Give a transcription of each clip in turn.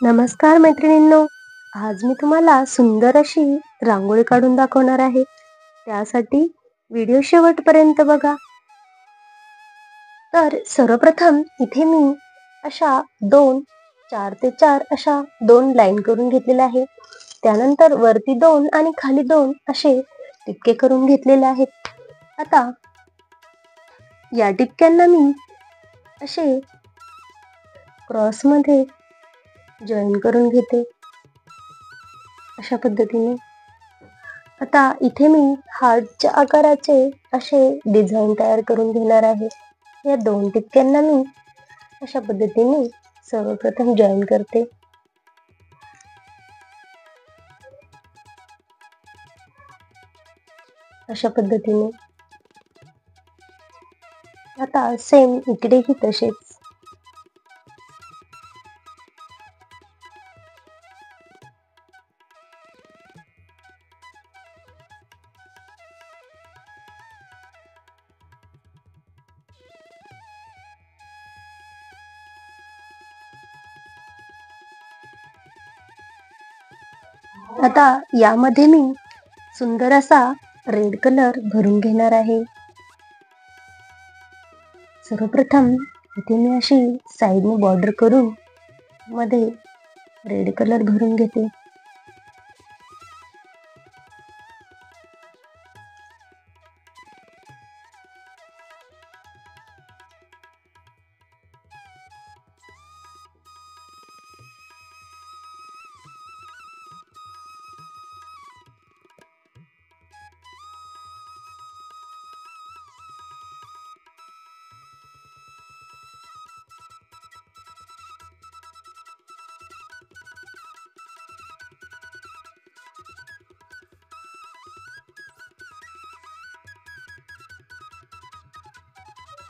नमस्कार मैत्रिणींनो, आज मी तुम्हाला सुंदर अशी रांगोळी काढून दाखवणार आहे. त्यासाठी व्हिडिओ शेवटपर्यंत बघा. तर सर्वप्रथम इथे मी अशा 4 ते 4 अशा 2 लाईन करून घेतलेल्या आहे. त्यानंतर वरती 2 आणि खाली 2 असे टिपके करून घेतलेले आहेत. आता या टिपक्यांना मी असे क्रॉसमध्ये जॉईन करून घेते अशा पद्धतीने. आता इथे मी हार्टच्या आकाराचे असे डिझाईन तयार करून घेणार आहे. या 2 टिपक्यांना मी अशा पद्धतीने सर्वप्रथम जॉईन करते. अशा पद्धतीने. आता सेम इकडेही तसेच. आता यामध्ये मी सुंदर असा रेड कलर भरून घेणार आहे. सर्वप्रथम इथे मी अशी साइडने बॉर्डर करून मध्ये रेड कलर भरून घेते.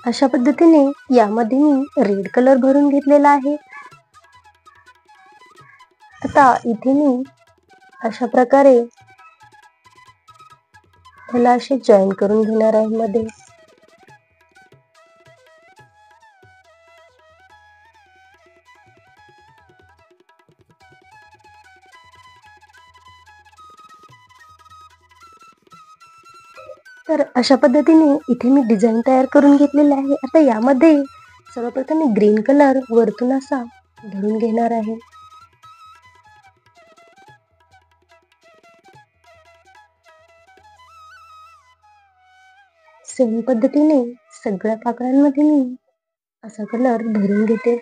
अशा पद्धतीने यामध्ये मी रेड कलर भरून घेतलेला आहे. आता इथे मी अशा प्रकारे त्याला असे जॉईन करून घेणार आहे मध्ये. तर अशा पद्धतीने इथे मी डिझाईन तयार करून घेतलेली आहे. आता यामध्ये सर्वप्रथम मी ग्रीन कलर वरतून असा भरून घेणार आहे. सेम पद्धतीने सगळ्या पाकळ्यांमध्ये मी असा कलर भरून घेते.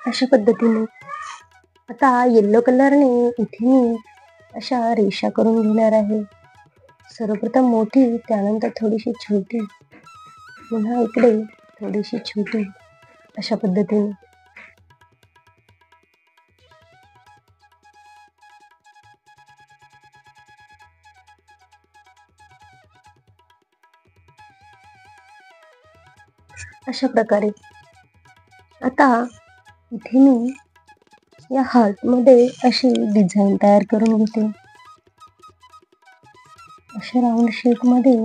अशा पद्धतीने. आता येलो कलरने इथे मी अशा रेषा करून घेणार आहे. सर्वप्रथम मोठी, त्यानंतर थोडीशी छोटी, पुन्हा इकडे थोडीशी छोटी, अशा पद्धतीने. अशा प्रकारे. आता इथे मी या हार्टमध्ये अशी डिझाईन तयार करून घेते. अशा राऊंड शेपमध्ये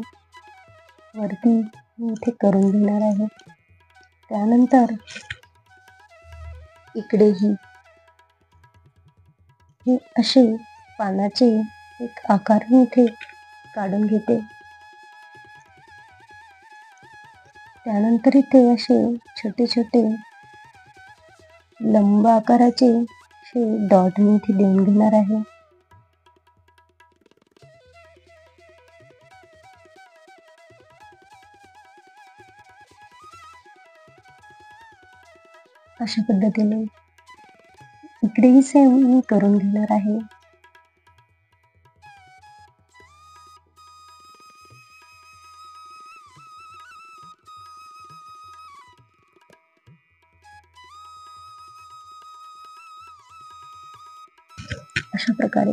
वरती मी इथे करून घेणार आहे. त्यानंतर इकडेही हे असे पानाचे एक आकार मी इथे काढून घेते. त्यानंतर इथे असे छोटे छोटे लंब आकाराचे असे डॉट मी इथे देऊन घेणार आहे. अशा पद्धतीने इकडेही सेम मी करून घेणार आहे. अशा प्रकारे.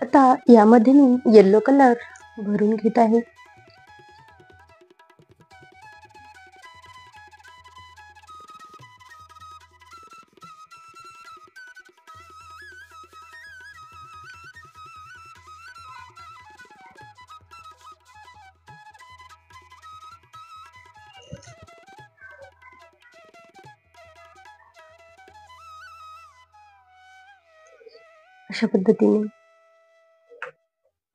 आता यामध्ये मी येलो कलर भरून घेत आहे. अशा पद्धतीने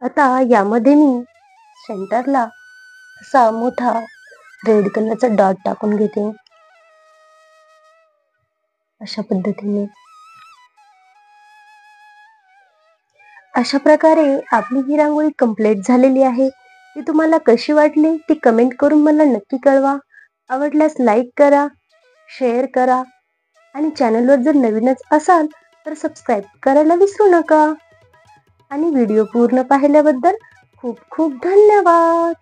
आता यामध्ये मी सेंटरला असा मोठा रेड कलरचा डॉट टाकून घेते. अशा पद्धतीने अशा प्रकारे आपली ही रांगोळी कंप्लीट झालेली आहे. ती तुम्हाला कशी वाटली ती कमेंट करून मला नक्की कळवा. आवडल्यास लाईक करा, शेअर करा आणि चॅनलवर जर नवीनच असाल तर सबस्क्राईब करायला विसरू नका. आणि व्हिडिओ पूर्ण पाहिल्याबद्दल खूप खूप धन्यवाद.